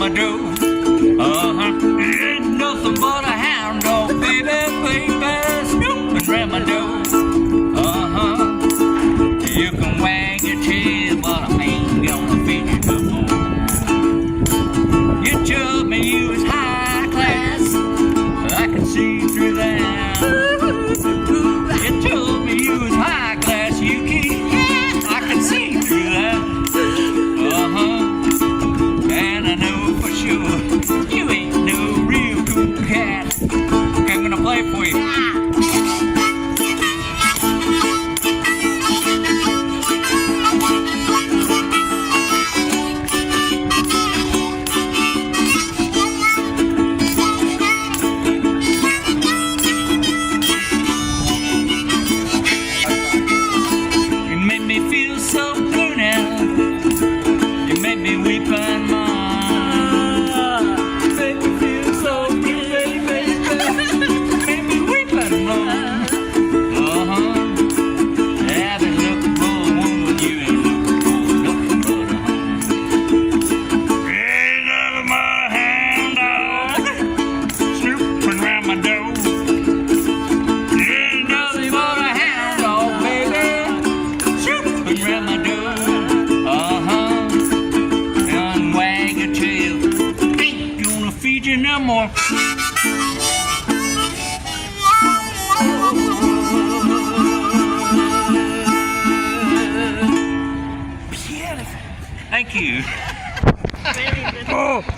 my door. Ain't nothing but a hound dog, baby, baby, snooping round my door. You can wag your tail, but I ain't gonna feed you no more. You told me you was high class, I can see through that. You told me you was high class, Yuki, I can see through that. And I know for sure you ain't no real cool cat. Okay, I'm gonna play for you. You made me feel so blue now. You made me weep and moan. Made me feel so blue, baby, baby. Made me weep and moan. I've been looking for a woman, you ain't looking for nothing but a home. Ain't nothing but a hound dog snooping round my door. Ain't nothing but a hound dog, baby, snooping round my door. And wag your tail, ain't gonna feed you no more. Beautiful. Thank you. Oh.